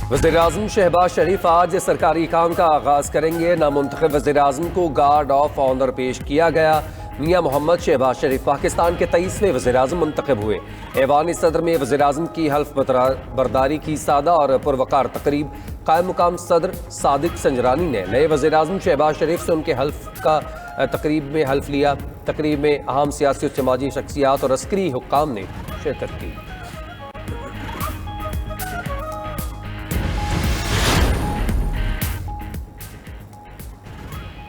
वज़ीर-ए-आज़म शहबाज शरीफ आज सरकारी काम का आगाज करेंगे। नामुंतखब वज़ीर-ए-आज़म को गार्ड ऑफ ऑनर पेश किया गया। मियां मोहम्मद शहबाज शरीफ पाकिस्तान के 23वें वज़ीर-ए-आज़म मुंतखब हुए। ऐवान सदर में वज़ीर-ए-आज़म की हल्फ बरदारी की सादा और पुरवकार तकरीब। कायम मुकाम सदर सादिक संजरानी ने नए वज़ीर-ए-आज़म शहबाज शरीफ से उनके हल्फ का तकरीब में हल्फ लिया। तकरीब में अहम सियासी और समाजी शख्सियात और अस्करी हुक्काम ने शिरकत की।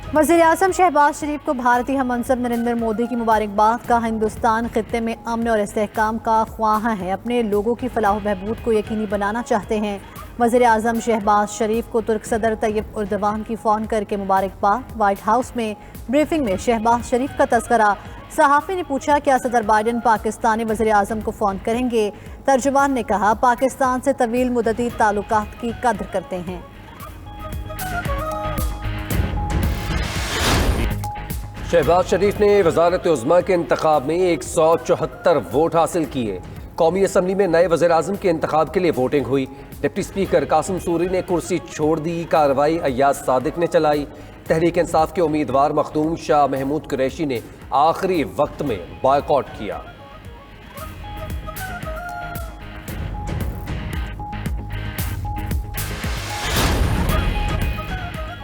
वज़ीर-ए-आज़म शहबाज शरीफ को भारतीय हममंसब नरेंद्र मोदी की मुबारकबाद का। हिंदुस्तान खित्ते में अमन और इस्तेहकाम का ख्वाह है, अपने लोगों की फलाह बहबूद को यकीनी बनाना चाहते हैं। वज़ीर-ए-आज़म शहबाज शरीफ को तुर्क सदर तैयब उर्दवान की फ़ोन करके मुबारकबाद। व्हाइट हाउस में ब्रीफिंग में शहबाज शरीफ का तस्करा। सहाफ़ी ने पूछा क्या सदर बाइडन पाकिस्तानी वज़ीर-ए-आज़म को फ़ोन करेंगे। तर्जुमान ने कहा पाकिस्तान से तवील मुद्दती ताल्लुकात की कद्र करते हैं। शहबाज शरीफ ने वज़ारत उज़्मा के इंतखाब में 174 वोट हासिल किए। कौमी असम्बली में नए वज़ीर-ए-आज़म के इंतखाब के लिए वोटिंग हुई। डिप्टी स्पीकर कासिम सूरी ने कुर्सी छोड़ दी। कार्रवाई अय्याज सादिक ने चलाई। तहरीक इंसाफ के उम्मीदवार मखदूम शाह महमूद कुरैशी ने आखिरी वक्त में बॉयकॉट किया।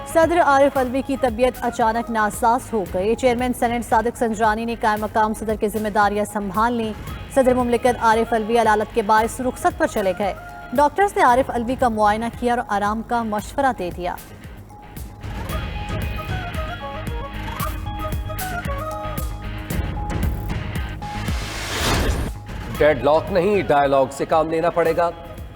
सदर आरिफ अलवी की तबीयत अचानक नासाज हो गई। चेयरमैन सेनेट सादिक संजरानी ने कायम मकाम सदर की जिम्मेदारियां संभाल ली। सदर मुमलिकत आरिफ अलवी अलालत के बायस रुखसत पर चले गए। डॉक्टर्स ने आरिफ अलवी का मुआयना किया और आराम का मशवरा दे दिया। डेडलॉक नहीं, डायलॉग से काम लेना पड़ेगा।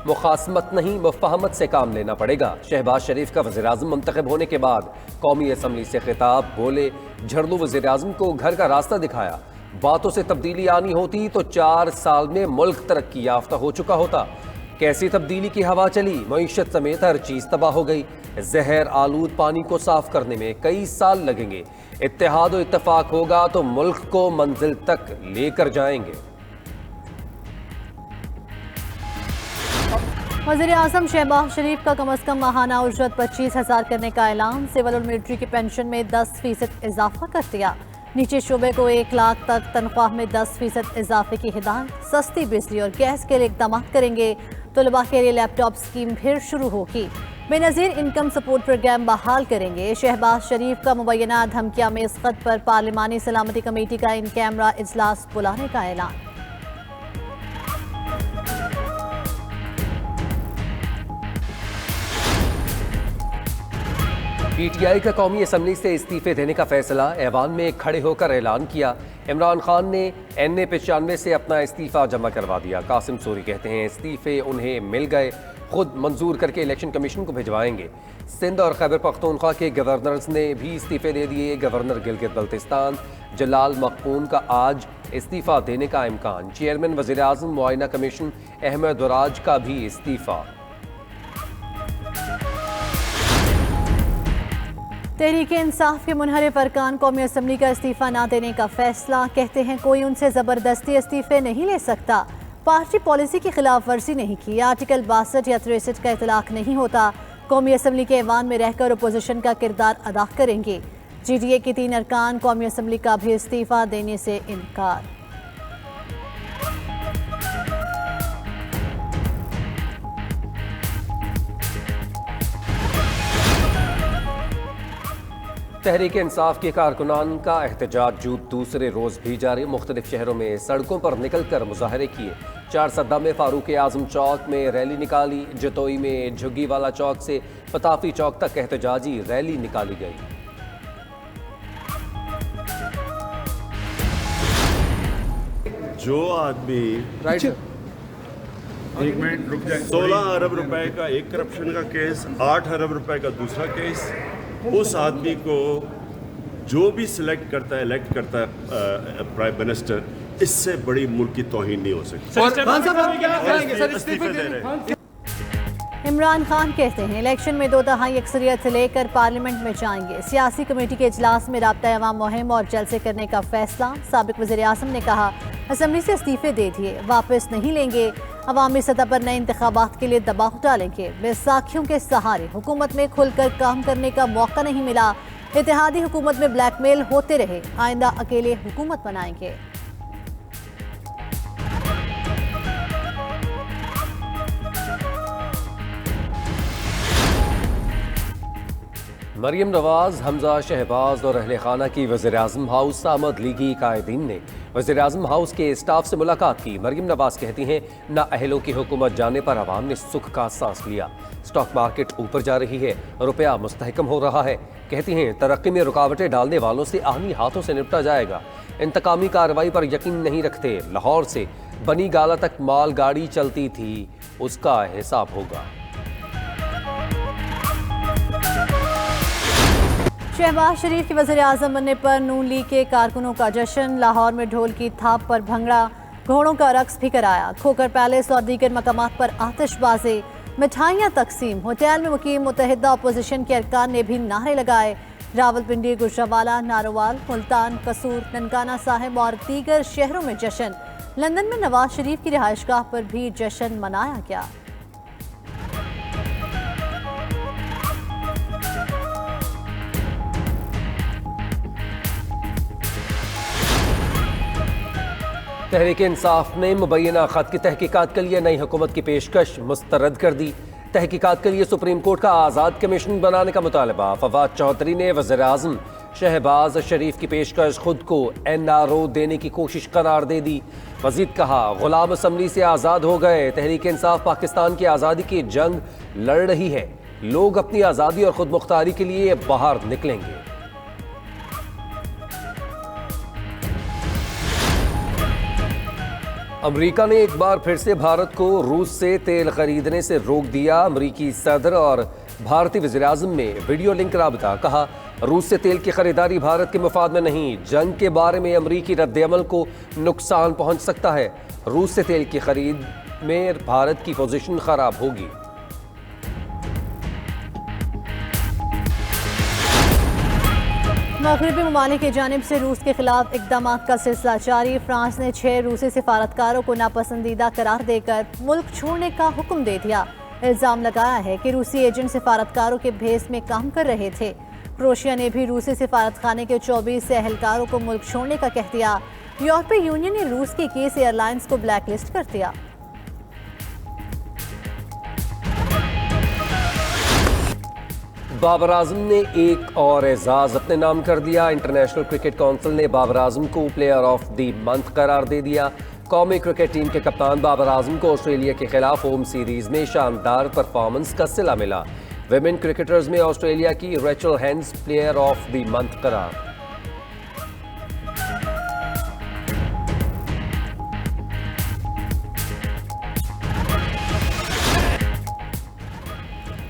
मुखासमत नहीं, मुफाहमत से काम लेना पड़ेगा। शहबाज शरीफ का वज़ीर-ए-आज़म मुंतखब होने के बाद कौमी असम्बली से खिताब। बोले झरलू वज़ीर-ए-आज़म को घर का रास्ता दिखाया। बातों से तब्दीली आनी होती तो 4 साल में मुल्क तरक्की याफ्ता हो चुका होता। कैसी तब्दीली की हवा चली, मईशत समेत हर चीज़ तबाह हो गई। जहर आलूद पानी को साफ करने में कई साल लगेंगे। इत्तेहाद और इत्तफाक होगा तो मुल्क को मंजिल तक लेकर जाएंगे। वज़ीर-ए-आज़म शहबाज शरीफ का कम अज़ कम माहाना उजरत 25,000 करने का ऐलान। सिविल और मिलिट्री की पेंशन में 10% इजाफा कर दिया। नीचे शोबे को 1 लाख तक तनख्वाह में 10% इजाफे की हिदायत। सस्ती बिजली और गैस के लिए इक़दाम करेंगे। तलबा के लिए लैपटॉप स्कीम फिर शुरू होगी। बेनज़ीर इनकम सपोर्ट प्रोग्राम बहाल करेंगे। शहबाज शरीफ का मुबैना धमकियां में इस खत पर पार्लिमानी सलामती कमेटी का इन कैमरा इजलास बुलाने का ऐलान। पीटीआई का कौमी असम्बली से इस्तीफे देने का फैसला। ऐवान में खड़े होकर ऐलान किया। इमरान खान ने NA-95 से अपना इस्तीफा जमा करवा दिया। कासिम सूरी कहते हैं इस्तीफे उन्हें मिल गए, खुद मंजूर करके इलेक्शन कमीशन को भिजवाएंगे। सिंध और खैबर पख्तूनख्वा के गवर्नर्स ने भी इस्तीफे दे दिए। गवर्नर गिलगित बल्तिस्तान जलाल मकबून का आज इस्तीफा देने का इम्कान। चेयरमैन वज़ीर-ए-आज़म मुआयना कमीशन अहमद वराज का भी इस्तीफा। तहरीक इंसाफ के मुनहरिफ अरकान कौमी असम्बली का इस्तीफा ना देने का फैसला। कहते हैं कोई उनसे ज़बरदस्ती इस्तीफे नहीं ले सकता। पार्टी पॉलिसी की खिलाफ वर्जी नहीं की। आर्टिकल 62 या 63 का इतलाक नहीं होता। कौमी असम्बली के ऐवान में रहकर अपोजिशन का किरदार अदा करेंगे। GDA के 3 अरकान कौमी असम्बली का भी इस्तीफा देने से इनकार। तहरीक इंसाफ के कारकुनान का एहतजाज दूसरे रोज़ भी जारी। मुख्तलिफ शहरों में सड़कों पर निकल कर मुजाहरे किए। 4 सद्दा में फारूक आज़म चौक में रैली निकाली। जतोई में झुग्गीवाला चौक से पताफी चौक तक एहतजाजी रैली निकाली गई। जो आदमी 16 अरब रुपए का एक करप्शन का केस, 8 अरब रुपए का दूसरा केस, उस आदमी को जो भी सिलेक्ट करता है, इलेक्ट करता है प्राइम मिनिस्टर, इससे बड़ी मुल्क की तौहीन नहीं हो सकती। इमरान खान कहते हैं इलेक्शन में 2/3 अक्सरियत लेकर पार्लियामेंट में जाएंगे। सियासी कमेटी के इजलास में राब्ता अवाम मुहिम और जलसे करने का फैसला। साबिक वज़ीर-ए-आज़म ने कहा असम्बली से इस्तीफे दे दिए, वापस नहीं लेंगे। अवामी सतह पर नए इंतखाबात के लिए दबाव डालेंगे। बैसाखियों के सहारे हुकूमत में खुलकर काम करने का मौका नहीं मिला। इत्तेहादी हुकूमत में ब्लैकमेल होते रहे, आइंदा अकेले हुकूमत बनाएंगे। मरियम नवाज, हमजा शहबाज और अहले खाना की वज़ीर-ए-आज़म हाउस आमद लीगी कायदीन ने वज़ीर-ए-आज़म हाउस के स्टाफ से मुलाकात की। मरियम नवाज कहती हैं, ना अहलों की हुकूमत जाने पर आवाम ने सुख का सांस लिया। स्टॉक मार्केट ऊपर जा रही है, रुपया मुस्तहकम हो रहा है। कहती हैं, तरक्की में रुकावटें डालने वालों से आर्मी हाथों से निपटा जाएगा। इंतकामी कार्रवाई पर यकीन नहीं रखते। लाहौर से बनी गाला तक माल गाड़ी चलती थी, उसका हिसाब होगा। शहबाज शरीफ के वज़ीर-ए-आज़म बनने पर नून लीग के कारकुनों का जश्न। लाहौर में ढोल की थाप पर भंगड़ा, घोड़ों का रक्स भी कराया। खोकर पैलेस और दीगर मकामात पर आतिशबाजी, मिठाइयाँ तकसीम। होटल में मुकीम मुत्तहिदा अपोजिशन के अरकान ने भी नारे लगाए। रावलपिंडी, गुजरावाला, नारोवाल, मुल्तान, कसूर, ननकाना साहिब और दीगर शहरों में जश्न। लंदन में नवाज शरीफ की रिहाइशगाह पर भी जश्न मनाया गया। तहरीक इंसाफ ने मुबैना खत की तहकीकात के लिए नई हुकूमत की पेशकश मुस्तरद कर दी। तहकीकात के लिए सुप्रीम कोर्ट का आज़ाद कमीशन बनाने का मुतालबा। फवाद चौधरी ने वज़ीर-ए-आज़म शहबाज शरीफ की पेशकश खुद को NRO देने की कोशिश करार दे दी। मजीद कहा, गुलाम असम्बली से आज़ाद हो गए। तहरीक इंसाफ पाकिस्तान की आज़ादी की जंग लड़ रही है। लोग अपनी आज़ादी और खुद मुख्तारी के लिए बाहर निकलेंगे। अमेरिका ने एक बार फिर से भारत को रूस से तेल खरीदने से रोक दिया। अमेरिकी सदर और भारतीय वज़ीर-ए-आज़म में वीडियो लिंक राबता। कहा, रूस से तेल की खरीदारी भारत के मफाद में नहीं। जंग के बारे में अमेरिकी रद्द-ए-अमल को नुकसान पहुंच सकता है। रूस से तेल की खरीद में भारत की पोजीशन खराब होगी। मगरबी ममालिक की जानिब से रूस के खिलाफ इकदाम का सिलसिला जारी। फ्रांस ने 6 रूसी सिफारतकारों को नापसंदीदा करार देकर मुल्क छोड़ने का हुक्म दे दिया। इल्ज़ाम लगाया है कि रूसी एजेंट सिफारतकारों के भेस में काम कर रहे थे। क्रोएशिया ने भी रूसी सिफारतखाने के 24 एहलकारों को मुल्क छोड़ने का कह दिया। यूरोपीय यूनियन ने रूस की 21 एयरलाइंस को ब्लैक लिस्ट कर दिया। बाबर आजम ने एक और एजाज अपने नाम कर दिया। इंटरनेशनल क्रिकेट काउंसिल ने बाबर आजम को प्लेयर ऑफ द मंथ करार दे दिया। कौमी क्रिकेट टीम के कप्तान बाबर आजम को ऑस्ट्रेलिया के खिलाफ होम सीरीज में शानदार परफॉर्मेंस का सिला मिला। विमेन क्रिकेटर्स में ऑस्ट्रेलिया की Rachel hence player of the month करार।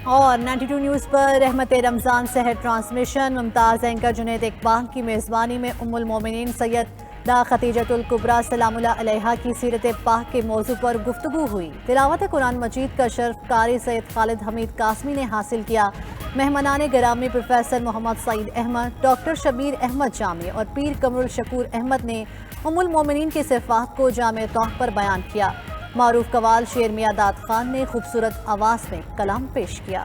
और 92 न्यूज़ पर रहमत रमज़ान सहर ट्रांसमिशन। मुमताज़ एंकर जुनैद इकबाल की मेज़बानी में उम्मुल मोमिनीन सैयदा खतीजतुल कुबरा सलामुल्लाह अलैहा की सीरत पाक के मौजू पर गुफ्तगू हुई। तिलावत कुरान मजीद का शर्फ कारी सैयद खालिद हमीद कासमी ने हासिल किया। मेहमानान गिरामी प्रोफेसर मोहम्मद सईद अहमद, डॉक्टर शबीर अहमद जामी और पीर कमरुल शकूर अहमद ने उम्मुल मोमिनीन की सिफ़ात को जामे तौर पर बयान किया। मारूफ कवाल शेर मियां दाद खान ने खूबसूरत आवाज़ में कलाम पेश किया।